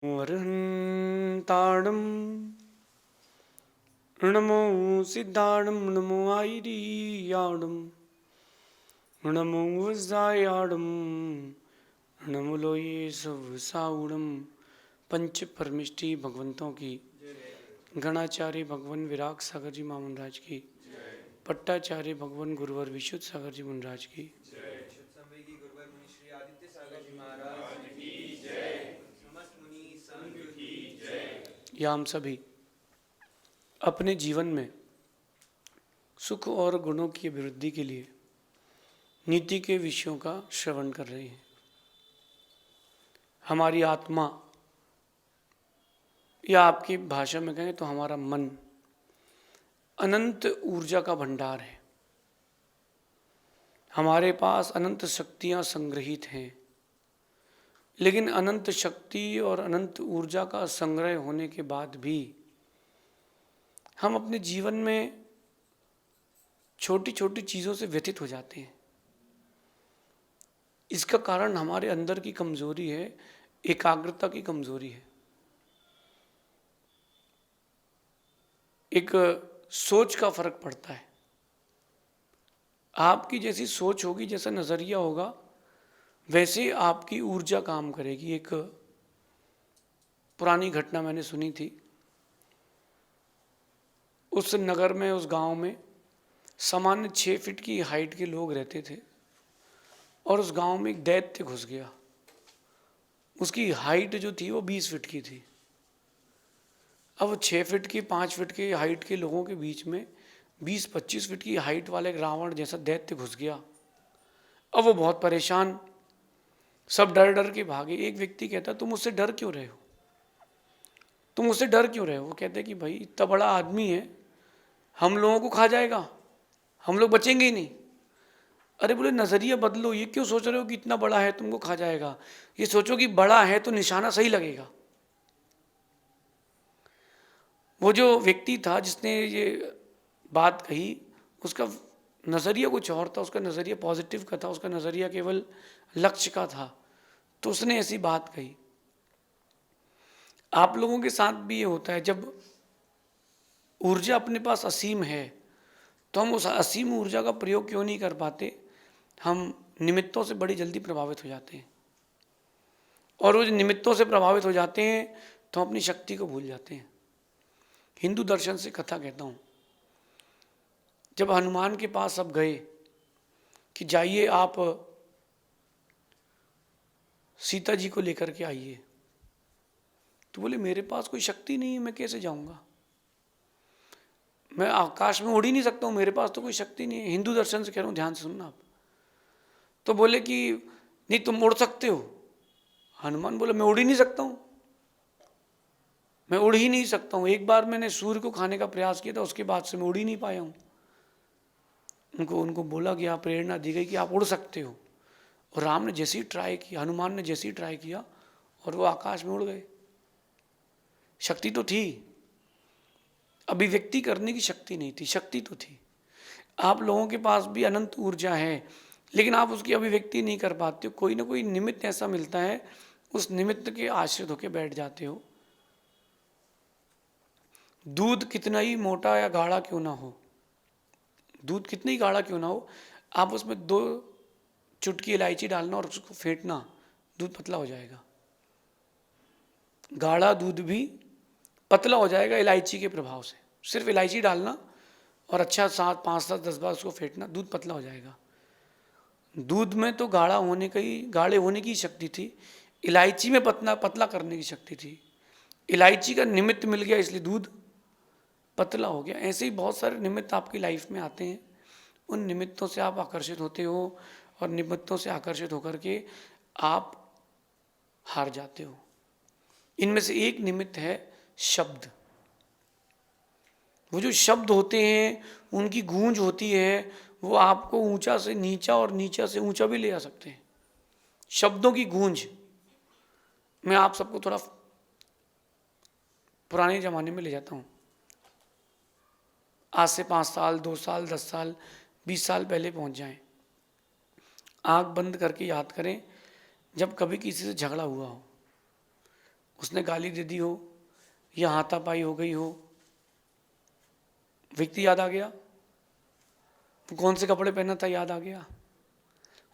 वरहन्ताणं नमो सिद्धाणं नमो आयरियाणं नमो वज्रायाणं नमो लोये सवसाउणं। पंच परमिष्टि भगवंतों की, गणाचार्य भगवान विराग सागर जी महामंडराज की, पट्टाचार्य भगवान गुरुवर विशुद्ध सागर जी महाराज की, या हम सभी अपने जीवन में सुख और गुणों की अभिवृद्धि के लिए नीति के विषयों का श्रवण कर रहे हैं। हमारी आत्मा, या आपकी भाषा में कहें तो हमारा मन, अनंत ऊर्जा का भंडार है। हमारे पास अनंत शक्तियां संग्रहित हैं, लेकिन अनंत शक्ति और अनंत ऊर्जा का संग्रह होने के बाद भी हम अपने जीवन में छोटी छोटी चीज़ों से व्यथित हो जाते हैं। इसका कारण हमारे अंदर की कमजोरी है, एकाग्रता की कमजोरी है। एक सोच का फर्क पड़ता है। आपकी जैसी सोच होगी, जैसा नज़रिया होगा, वैसे आपकी ऊर्जा काम करेगी। एक पुरानी घटना मैंने सुनी थी। उस नगर में, उस गांव में सामान्य 6 फीट की हाइट के लोग रहते थे और उस गांव में एक दैत्य घुस गया। उसकी हाइट जो थी वो 20 फीट की थी। अब वो 6 फीट की, 5 फीट की हाइट के लोगों के बीच में 20-25 फीट की हाइट वाले रावण जैसा दैत्य घुस गया। अब वो बहुत परेशान, सब डर डर के भागे। एक व्यक्ति कहता, तुम उससे डर क्यों रहे हो? तुम उससे डर क्यों रहे हो? वो कहते कि भाई इतना बड़ा आदमी है, हम लोगों को खा जाएगा, हम लोग बचेंगे ही नहीं। अरे बोले नज़रिया बदलो, ये क्यों सोच रहे हो कि इतना बड़ा है तुमको खा जाएगा? ये सोचो कि बड़ा है तो निशाना सही लगेगा। वो जो व्यक्ति था जिसने ये बात कही, उसका नज़रिया कुछ और था। उसका नज़रिया पॉजिटिव का था, उसका नज़रिया केवल लक्ष्य का था, तो उसने ऐसी बात कही। आप लोगों के साथ भी ये होता है, जब ऊर्जा अपने पास असीम है तो हम उस असीम ऊर्जा का प्रयोग क्यों नहीं कर पाते? हम निमित्तों से बड़ी जल्दी प्रभावित हो जाते हैं, और वो निमित्तों से प्रभावित हो जाते हैं तो हम अपनी शक्ति को भूल जाते हैं। हिंदू दर्शन से कथा कहता हूँ। जब हनुमान के पास सब गए कि जाइए आप सीता जी को लेकर के आइए, तो बोले मेरे पास कोई शक्ति नहीं है, मैं कैसे जाऊंगा? मैं आकाश में उड़ ही नहीं सकता हूँ, मेरे पास तो कोई शक्ति नहीं है। हिंदू दर्शन से कह रहा हूँ, ध्यान से सुनना आप। तो बोले कि नहीं तुम उड़ सकते हो। हनुमान बोले मैं उड़ ही नहीं सकता हूँ, मैं उड़ ही नहीं सकता हूँ। एक बार मैंने सूर्य को खाने का प्रयास किया था, उसके बाद से मैं उड़ ही नहीं पाया हूँ। उनको बोला गया, प्रेरणा दी गई कि आप उड़ सकते हो। और राम ने जैसे ही ट्राई किया, हनुमान ने जैसे ही ट्राई किया, और वो आकाश में उड़ गए। शक्ति तो थी, अभिव्यक्ति करने की शक्ति नहीं थी, शक्ति तो थी। आप लोगों के पास भी अनंत ऊर्जा है, लेकिन आप उसकी अभिव्यक्ति नहीं कर पाते हो। कोई ना कोई निमित्त ऐसा मिलता है, उस निमित्त के आश्रित होकर बैठ जाते हो। दूध कितना ही मोटा या गाढ़ा क्यों ना हो, दूध कितना ही गाढ़ा क्यों ना हो, आप उसमें 2 चुटकी इलायची डालना और उसको फेंटना, दूध पतला हो जाएगा। गाढ़ा दूध भी पतला हो जाएगा इलायची के प्रभाव से। सिर्फ इलायची डालना और अच्छा 7, 5, 7, 10 बार उसको फेंटना, दूध पतला हो जाएगा। दूध में तो गाढ़े होने की शक्ति थी, इलायची में पतला करने की शक्ति थी। इलायची का निमित्त मिल गया इसलिए दूध पतला हो गया। ऐसे ही बहुत सारे निमित्त आपकी लाइफ में आते हैं, उन निमित्तों से आप आकर्षित होते हो, और निमित्तों से आकर्षित होकर के आप हार जाते हो। इनमें से एक निमित्त है शब्द। वो जो शब्द होते हैं, उनकी गूंज होती है, वो आपको ऊंचा से नीचा और नीचा से ऊंचा भी ले आ सकते हैं। शब्दों की गूंज। मैं आप सबको थोड़ा पुराने जमाने में ले जाता हूँ। आज से 5 साल, 2 साल, 10 साल, 20 साल पहले पहुँच जाएं। आँख बंद करके याद करें, जब कभी किसी से झगड़ा हुआ हो, उसने गाली दे दी हो या हाथापाई हो गई हो, व्यक्ति याद आ गया, वो कौन से कपड़े पहना था याद आ गया,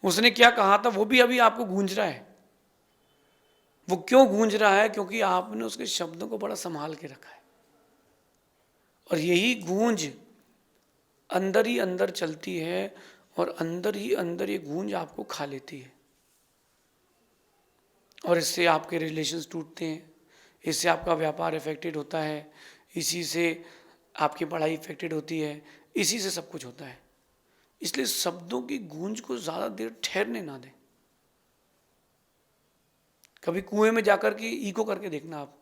उसने क्या कहा था वो भी अभी आपको गूंज रहा है। वो क्यों गूंज रहा है? क्योंकि आपने उसके शब्दों को बड़ा संभाल के रखा है, और यही गूंज अंदर ही अंदर चलती है और अंदर ही अंदर ये गूंज आपको खा लेती है, और इससे आपके रिलेशंस टूटते हैं, इससे आपका व्यापार इफेक्टेड होता है, इसी से आपकी पढ़ाई इफेक्टेड होती है, इसी से सब कुछ होता है। इसलिए शब्दों की गूंज को ज़्यादा देर ठहरने ना दें। कभी कुएं में जाकर के इको करके देखना आप,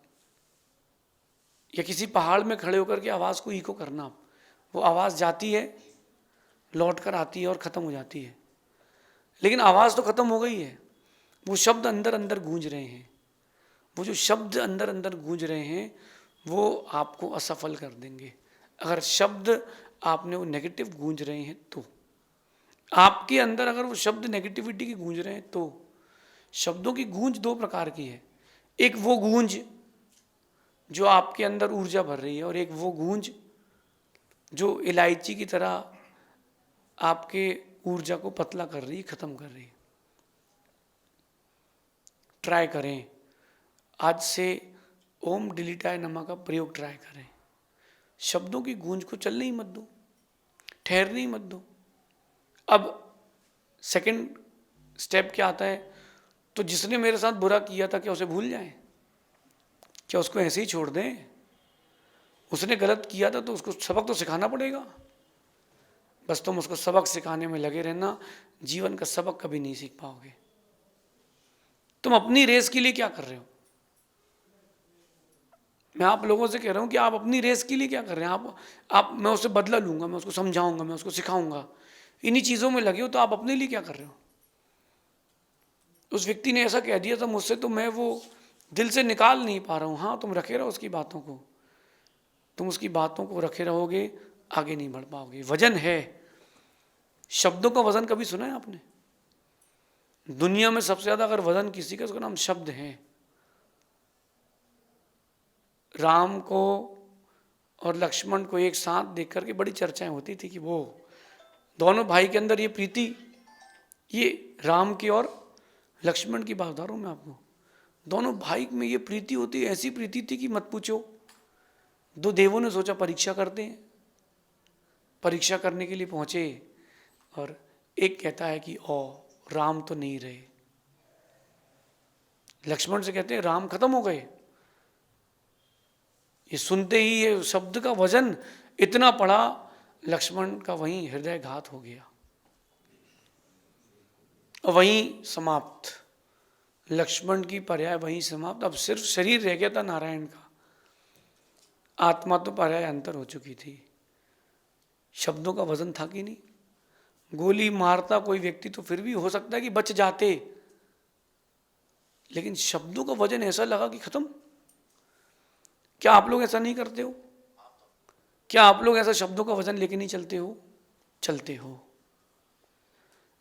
या किसी पहाड़ में खड़े होकर के आवाज़ को इको करना आप, वो आवाज़ जाती है, लौट कर आती है और ख़त्म हो जाती है, लेकिन आवाज़ तो ख़त्म हो गई है, वो शब्द अंदर अंदर गूंज रहे हैं। वो जो शब्द अंदर अंदर गूंज रहे हैं वो आपको असफल कर देंगे। अगर शब्द आपने वो नेगेटिव गूंज रहे हैं तो, आपके अंदर अगर वो शब्द नेगेटिविटी की गूंज रहे हैं तो, शब्दों की गूंज दो प्रकार की है, एक वो गूंज जो आपके अंदर ऊर्जा भर रही है, और एक वो गूंज जो इलायची की तरह आपके ऊर्जा को पतला कर रही है, खत्म कर रही है। ट्राई करें, आज से ओम डिलीटाय नमः का प्रयोग ट्राई करें। शब्दों की गूंज को चलने ही मत दो, ठहरने ही मत दो। अब सेकंड स्टेप क्या आता है? तो जिसने मेरे साथ बुरा किया था क्या उसे भूल जाएं? क्या उसको ऐसे ही छोड़ दें? उसने गलत किया था तो उसको सबक तो सिखाना पड़ेगा। बस तुम उसको सबक सिखाने में लगे रहना, जीवन का सबक कभी नहीं सीख पाओगे। तुम अपनी रेस के लिए क्या कर रहे हो? मैं आप लोगों से कह रहा हूं कि आप अपनी रेस के लिए क्या कर रहे हैं? मैं उससे बदला लूंगा, मैं उसको समझाऊंगा, मैं उसको सिखाऊंगा, इन्हीं चीजों में लगे हो, तो आप अपने लिए क्या कर रहे हो? उस व्यक्ति ने ऐसा कह दिया था मुझसे, तो मैं वो दिल से निकाल नहीं पा रहा हूं। हाँ, तुम रखे रहो उसकी बातों को, तुम उसकी बातों को रखे रहोगे, आगे नहीं बढ़ पाओगे। वजन है, शब्दों का वजन कभी सुना है आपने? दुनिया में सबसे ज्यादा अगर वजन किसी का, उसका नाम शब्द है। राम को और लक्ष्मण को एक साथ देख करके बड़ी चर्चाएं होती थी कि वो दोनों भाई के अंदर ये प्रीति, ये राम की और लक्ष्मण की बात बता रहा हूं मैं आपको, दोनों भाई में ये प्रीति होती, ऐसी प्रीति थी कि मत पूछो। दो देवों ने सोचा परीक्षा करते हैं, परीक्षा करने के लिए पहुंचे, और एक कहता है कि ओ राम तो नहीं रहे। लक्ष्मण से कहते हैं राम खत्म हो गए। ये सुनते ही ये शब्द का वजन इतना पड़ा, लक्ष्मण का वहीं हृदय घात हो गया और वहीं समाप्त। लक्ष्मण की पर्याय वहीं समाप्त। अब सिर्फ शरीर रह गया था नारायण का, आत्मा तो पर्याय अंतर हो चुकी थी। शब्दों का वजन था कि नहीं? गोली मारता कोई व्यक्ति तो फिर भी हो सकता है कि बच जाते, लेकिन शब्दों का वजन ऐसा लगा कि खत्म। क्या आप लोग ऐसा नहीं करते हो? क्या आप लोग ऐसा शब्दों का वजन लेके नहीं चलते हो? चलते हो।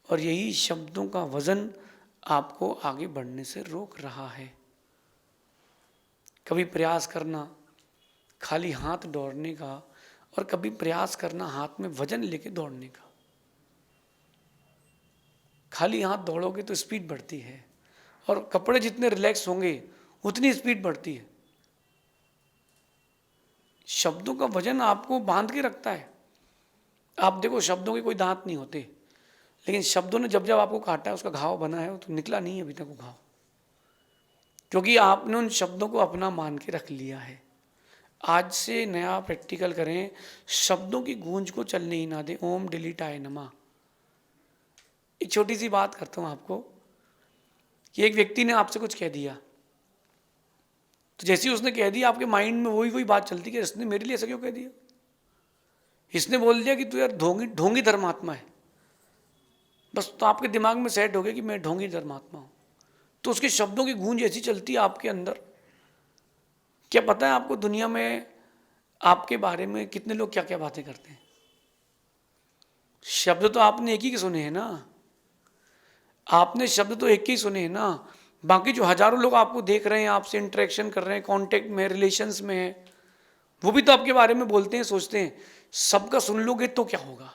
और यही शब्दों का वजन आपको आगे बढ़ने से रोक रहा है। कभी प्रयास करना खाली हाथ दौड़ने का, और कभी प्रयास करना हाथ में वजन लेके दौड़ने का। खाली हाथ दौड़ोगे तो स्पीड बढ़ती है, और कपड़े जितने रिलैक्स होंगे उतनी स्पीड बढ़ती है। शब्दों का वजन आपको बांध के रखता है। आप देखो, शब्दों के कोई दांत नहीं होते, लेकिन शब्दों ने जब जब आपको काटा है, उसका घाव बना है, तो निकला नहीं अभी तक वो घाव, क्योंकि आपने उन शब्दों को अपना मान के रख लिया है। आज से नया प्रैक्टिकल करें, शब्दों की गूंज को चलने ही ना दें। ओम डिलीटाय नमः। एक छोटी सी बात करता हूं आपको कि एक व्यक्ति ने आपसे कुछ कह दिया, तो जैसे ही उसने कह दिया, आपके माइंड में वही वही बात चलती कि इसने मेरे लिए ऐसा क्यों कह दिया। इसने बोल दिया कि तू यार ढोंगी ढोंगी धर्मात्मा है, बस तो आपके दिमाग में सेट हो गया कि मैं ढोंगी धर्मात्मा हूं। तो उसके शब्दों की गूंज ऐसी चलती है आपके अंदर। क्या पता है आपको दुनिया में आपके बारे में कितने लोग क्या क्या बातें करते हैं? शब्द तो आपने एक ही के सुने हैं ना, आपने शब्द तो एक ही सुने हैं ना। बाकी जो हजारों लोग आपको देख रहे हैं, आपसे इंटरेक्शन कर रहे हैं, कांटेक्ट में, रिलेशंस में हैं, वो भी तो आपके बारे में बोलते हैं, सोचते हैं। सबका सुन लोगे तो क्या होगा?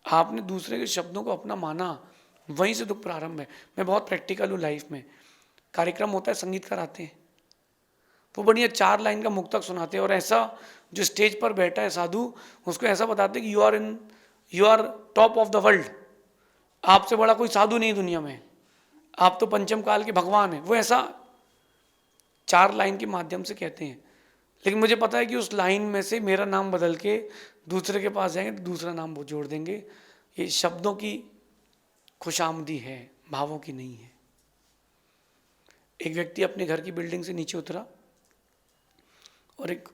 आपने दूसरे के शब्दों को अपना माना, वहीं से दुख प्रारंभ है। मैं बहुत प्रैक्टिकल हूँ लाइफ में। कार्यक्रम होता है, संगीतकार आते हैं, वो बढ़िया 4 लाइन का मुक्तक सुनाते हैं, और ऐसा जो स्टेज पर बैठा है साधु, उसको ऐसा बताते हैं कि you are top of the world, आपसे बड़ा कोई साधु नहीं दुनिया में, आप तो पंचम काल के भगवान हैं। वो ऐसा 4 लाइन के माध्यम से कहते हैं, लेकिन मुझे पता है कि उस लाइन में से मेरा नाम बदल के दूसरे के पास जाएंगे तो दूसरा नाम वो जोड़ देंगे। ये शब्दों की खुशामदी है, भावों की नहीं है। एक व्यक्ति अपने घर की बिल्डिंग से नीचे उतरा और एक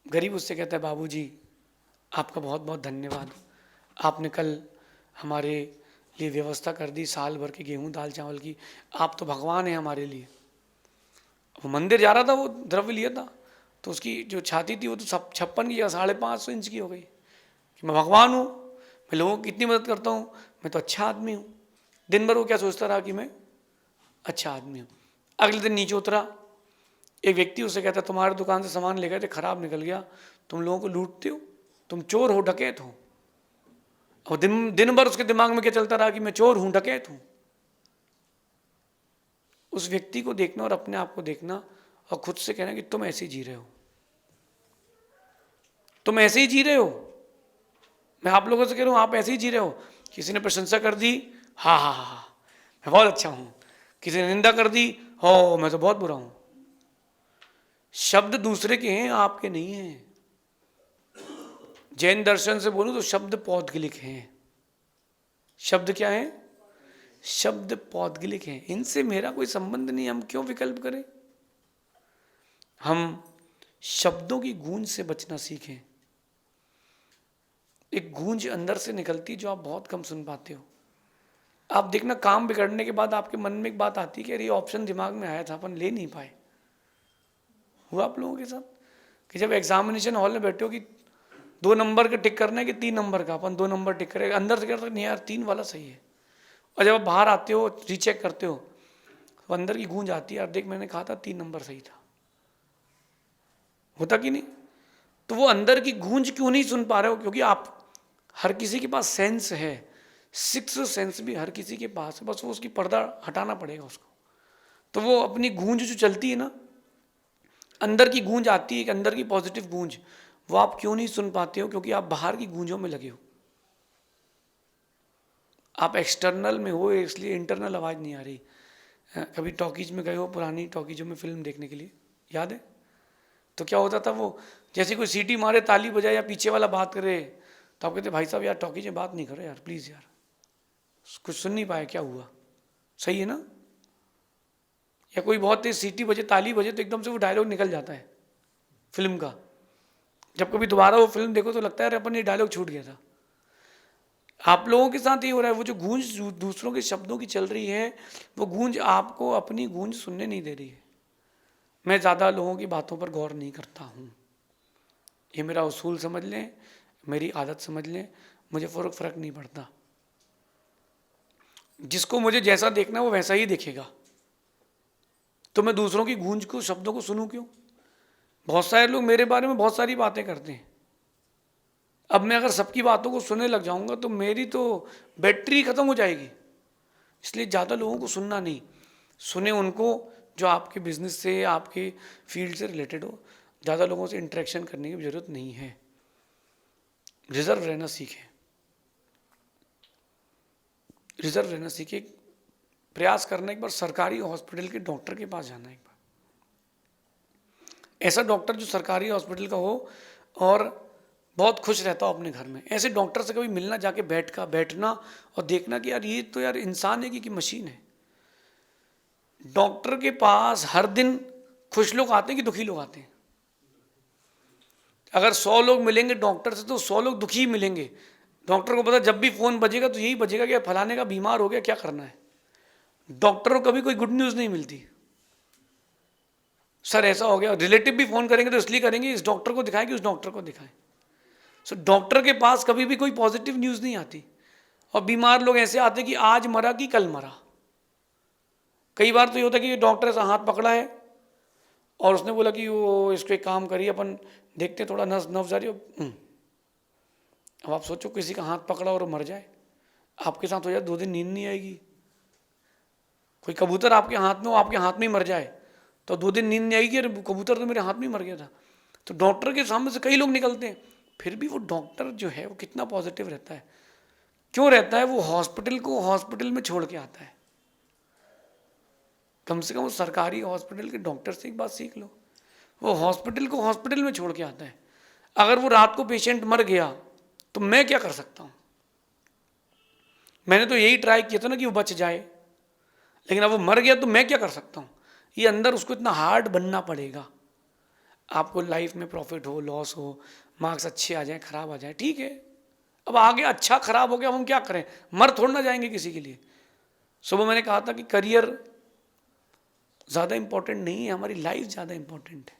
गरीब उससे कहता है, बाबूजी आपका बहुत बहुत धन्यवाद, आपने कल हमारे लिए व्यवस्था कर दी साल भर के गेहूं दाल चावल की, आप तो भगवान हैं हमारे लिए। वो मंदिर जा रहा था, वो द्रव्य लिया था, तो उसकी जो छाती थी वो तो 56 की या 550 इंच की हो गई कि मैं भगवान हूँ, मैं लोगों की कितनी मदद करता हूँ, मैं तो अच्छा आदमी हूँ। दिन भर वो क्या सोचता रहा कि मैं अच्छा आदमी हूँ। अगले दिन नीचे उतरा, एक व्यक्ति उससे कहता, तुम्हारे दुकान से सामान ले गए थे, खराब निकल गया, तुम लोगों को लूटते हो, तुम चोर हो, डकैत हो। और दिन भर उसके दिमाग में क्या चलता रहा कि मैं चोर हूं, डकैत हूं। उस व्यक्ति को देखना और अपने आप को देखना और खुद से कहना कि तुम ऐसे ही जी रहे हो, तुम ऐसे ही जी रहे हो। मैं आप लोगों से कह रहा हूं, आप ऐसे ही जी रहे हो। किसी ने प्रशंसा कर दी, हाँ हाँ हाँ मैं बहुत अच्छा हूं। किसी ने निंदा कर दी, हो मैं तो बहुत बुरा हूं। शब्द दूसरे के हैं, आपके नहीं हैं। जैन दर्शन से बोलूं तो शब्द पौद्गलिक हैं। शब्द क्या है? शब्द पौद्गलिक हैं, इनसे मेरा कोई संबंध नहीं, हम क्यों विकल्प करें? हम शब्दों की गूंज से बचना सीखें। एक गूंज अंदर से निकलती जो आप बहुत कम सुन पाते हो। आप देखना, काम बिगड़ने के बाद आपके मन में एक बात आती है कि अरे ये ऑप्शन दिमाग में आया था, अपन ले नहीं पाए। हुआ आप लोगों के साथ कि जब एग्जामिनेशन हॉल में बैठे हो कि 2 नंबर का टिक करना है कि 3 नंबर का, अपन 2 नंबर टिक करेगा, अंदर से कहते नहीं यार 3 वाला सही है। और जब आप बाहर आते हो, रीचेक करते हो, तो अंदर की गूंज आती है, यार देख मैंने कहा था 3 नंबर सही था। होता कि नहीं? तो वो अंदर की गूंज क्यों नहीं सुन पा रहे हो? क्योंकि आप, हर किसी के पास सेंस है, 6th सेंस भी हर किसी के पास है, बस वो उसकी पर्दा हटाना पड़ेगा उसको। तो वो अपनी गूंज जो चलती है ना, अंदर की गूंज आती है, एक अंदर की पॉजिटिव गूंज, वो आप क्यों नहीं सुन पाते हो? क्योंकि आप बाहर की गूंजों में लगे हो, आप एक्सटर्नल में हो, इसलिए इंटरनल आवाज़ नहीं आ रही। कभी टॉकीज में गए हो, पुरानी टॉकीजों में फिल्म देखने के लिए, याद है? तो क्या होता था, वो जैसे कोई सीटी मारे, ताली बजाए या पीछे वाला बात करे, तो आप कहते भाई साहब यार टॉकीज में बात नहीं करो यार, प्लीज़ यार, कुछ सुन नहीं पाए, क्या हुआ? सही है ना? या कोई बहुत तेज सीटी बजे, ताली बजे, तो एकदम से वो डायलॉग निकल जाता है फिल्म का। जब कभी दोबारा वो फिल्म देखो तो लगता है अरे अपन ये डायलॉग छूट गया था। आप लोगों के साथ ही हो रहा है। वो जो गूंज दूसरों के शब्दों की चल रही है, वो गूंज आपको अपनी गूंज सुनने नहीं दे रही है। मैं ज़्यादा लोगों की बातों पर गौर नहीं करता हूँ, ये मेरा उसूल समझ लें, मेरी आदत समझ लें, मुझे फ़र्क नहीं पड़ता। जिसको मुझे जैसा देखना है वो वैसा ही देखेगा, तो मैं दूसरों की गूंज को, शब्दों को सुनूं क्यों? बहुत सारे लोग मेरे बारे में बहुत सारी बातें करते हैं। अब मैं अगर सबकी बातों को सुनने लग जाऊंगा तो मेरी तो बैटरी खत्म हो जाएगी। इसलिए ज़्यादा लोगों को सुनना नहीं, सुने उनको जो आपके बिजनेस से, आपके फील्ड से रिलेटेड हो। ज़्यादा लोगों से इंटरेक्शन करने की ज़रूरत नहीं है, रिजर्व रहना सीखें, रिजर्व रहना सीखें। प्रयास करना एक बार सरकारी हॉस्पिटल के डॉक्टर के पास जाना, एक बार ऐसा डॉक्टर जो सरकारी हॉस्पिटल का हो और बहुत खुश रहता हो अपने घर में। ऐसे डॉक्टर से कभी मिलना, जाके बैठना और देखना कि यार ये तो यार इंसान है कि मशीन है। डॉक्टर के पास हर दिन खुश लोग आते हैं कि दुखी लोग आते हैं? अगर 100 लोग मिलेंगे डॉक्टर से तो 100 लोग दुखी ही मिलेंगे। डॉक्टर को पता जब भी फोन बजेगा तो यही बजेगा कि फलाने का बीमार हो गया, क्या करना है। डॉक्टर को कभी कोई गुड न्यूज़ नहीं मिलती, सर ऐसा हो गया। रिलेटिव भी फोन करेंगे तो इसलिए करेंगे इस डॉक्टर को दिखाएं कि उस डॉक्टर को दिखाएं। सो डॉक्टर के पास कभी भी कोई पॉजिटिव न्यूज़ नहीं आती। और बीमार लोग ऐसे आते कि आज मरा कि कल मरा, कई बार तो ये होता है कि डॉक्टर ऐसा हाथ पकड़ा है और उसने बोला कि वो इसको एक काम करिए, अपन देखते थोड़ा नस नब्ज जा रही हो। अब आप सोचो किसी का हाथ पकड़ा और वो मर जाए, आपके साथ हो जाए, 2 दिन नींद नहीं आएगी। कोई कबूतर आपके हाथ में हो, आपके हाथ में ही मर जाए तो 2 दिन नींद नहीं आएगी, अरे कबूतर तो मेरे हाथ में ही मर गया था। तो डॉक्टर के सामने से कई लोग निकलते हैं, फिर भी वो डॉक्टर जो है वो कितना पॉजिटिव रहता है। क्यों रहता है? वो हॉस्पिटल को हॉस्पिटल में छोड़ के आता है। कम से कम वो सरकारी हॉस्पिटल के डॉक्टर से एक बात सीख लो, वो हॉस्पिटल को हॉस्पिटल में छोड़ के आता है। अगर वो रात को पेशेंट मर गया तो मैं क्या कर सकता हूँ? मैंने तो यही ट्राई किया था ना कि वो बच जाए, लेकिन अब वो मर गया तो मैं क्या कर सकता हूँ? ये अंदर उसको इतना हार्ड बनना पड़ेगा। आपको लाइफ में प्रॉफिट हो, लॉस हो, मार्क्स अच्छे आ जाए, खराब आ जाए, ठीक है, अब आगे अच्छा खराब हो गया, हम क्या करें? मर थोड़ा ना जाएंगे किसी के लिए। सुबह मैंने कहा था कि करियर ज़्यादा इंपॉर्टेंट नहीं है, हमारी लाइफ ज़्यादा इंपॉर्टेंट है।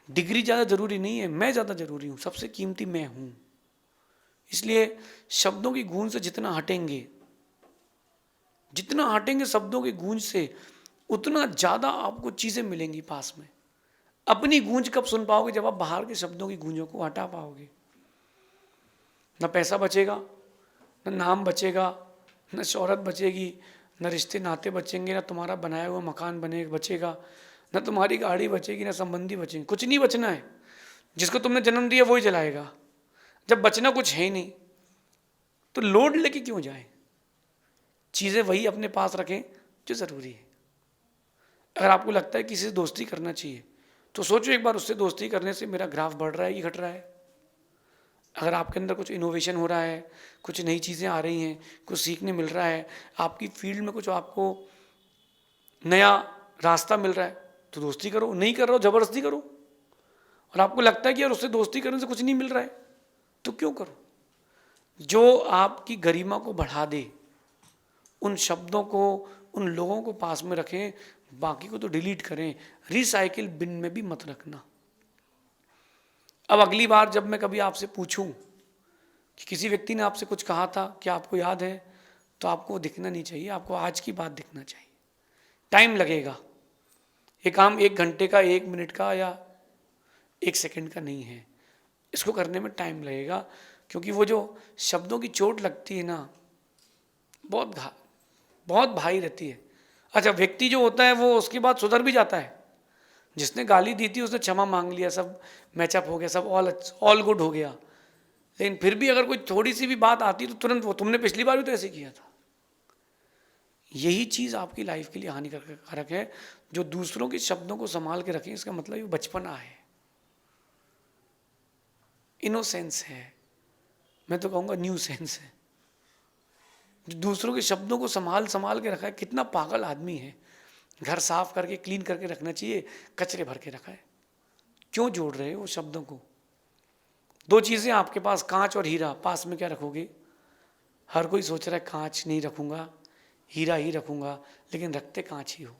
डिग्री ज़्यादा ज़रूरी नहीं है, मैं ज़्यादा ज़रूरी हूँ, सबसे कीमती मैं हूँ। इसलिए शब्दों की गूंज से जितना हटेंगे शब्दों की गूंज से, उतना ज़्यादा आपको चीज़ें मिलेंगी पास में। अपनी गूंज कब सुन पाओगे? जब आप बाहर के शब्दों की गूंजों को हटा पाओगे। न पैसा बचेगा, न नाम बचेगा, न शोहरत बचेगी, न रिश्ते नाते बचेंगे, न तुम्हारा बनाया हुआ मकान बचेगा, न तुम्हारी गाड़ी बचेगी, न संबंधी बचेंगे। कुछ नहीं बचना है। जिसको तुमने जन्म दिया वही जलाएगा। जब बचना कुछ है ही नहीं तो लोड लेके क्यों जाए? चीज़ें वही अपने पास रखें जो ज़रूरी है। अगर आपको लगता है किसी से दोस्ती करना चाहिए तो सोचो एक बार, उससे दोस्ती करने से मेरा ग्राफ बढ़ रहा है कि घट रहा है? अगर आपके अंदर कुछ इनोवेशन हो रहा है, कुछ नई चीज़ें आ रही हैं, कुछ सीखने मिल रहा है, आपकी फील्ड में कुछ आपको नया रास्ता मिल रहा है, तो दोस्ती करो। नहीं कर रहे हो, ज़बरदस्ती करो। और आपको लगता है कि यार उससे दोस्ती करने से कुछ नहीं मिल रहा है, तो क्यों करो? जो आपकी गरिमा को बढ़ा दे, उन शब्दों को, उन लोगों को पास में रखें, बाकी को तो डिलीट करें। रिसाइकिल बिन में भी मत रखना। अब अगली बार जब मैं कभी आपसे पूछूं कि किसी व्यक्ति ने आपसे कुछ कहा था, क्या आपको याद है? तो आपको दिखना नहीं चाहिए, आपको आज की बात दिखना चाहिए। टाइम लगेगा। ये काम 1 घंटे का, 1 मिनट का या 1 सेकंड का नहीं है। इसको करने में टाइम लगेगा, क्योंकि वो जो शब्दों की चोट लगती है ना, बहुत भारी रहती है। अच्छा, व्यक्ति जो होता है वो उसके बाद सुधर भी जाता है। जिसने गाली दी थी उसने क्षमा मांग लिया, सब मैचअप हो गया, सब ऑल गुड हो गया। लेकिन फिर भी अगर कोई थोड़ी सी भी बात आती तो तुरंत वो, तुमने पिछली बार भी तो ऐसे किया था। यही चीज़ आपकी लाइफ के लिए हानिकारक है। जो दूसरों के शब्दों को संभाल के रखें, इसका मतलब ये बचपना है, इनोसेंस है, मैं तो कहूँगा न्यू सेंस है। जो दूसरों के शब्दों को संभाल के रखा है, कितना पागल आदमी है। घर साफ करके क्लीन करके रखना चाहिए, कचरे भर के रखा है। क्यों जोड़ रहे हो वो शब्दों को? 2 चीज़ें आपके पास, कांच और हीरा, पास में क्या रखोगे? हर कोई सोच रहा है कांच नहीं रखूँगा, हीरा ही रखूँगा, लेकिन रखते कांच ही हो।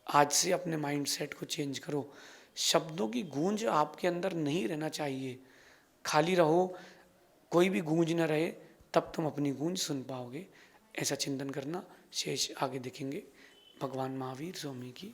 आज से अपने माइंडसेट को चेंज करो। शब्दों की गूंज आपके अंदर नहीं रहना चाहिए, खाली रहो, कोई भी गूंज न रहे, तब तुम अपनी गूंज सुन पाओगे। ऐसा चिंतन करना। शेष आगे देखेंगे। भगवान महावीर स्वामी की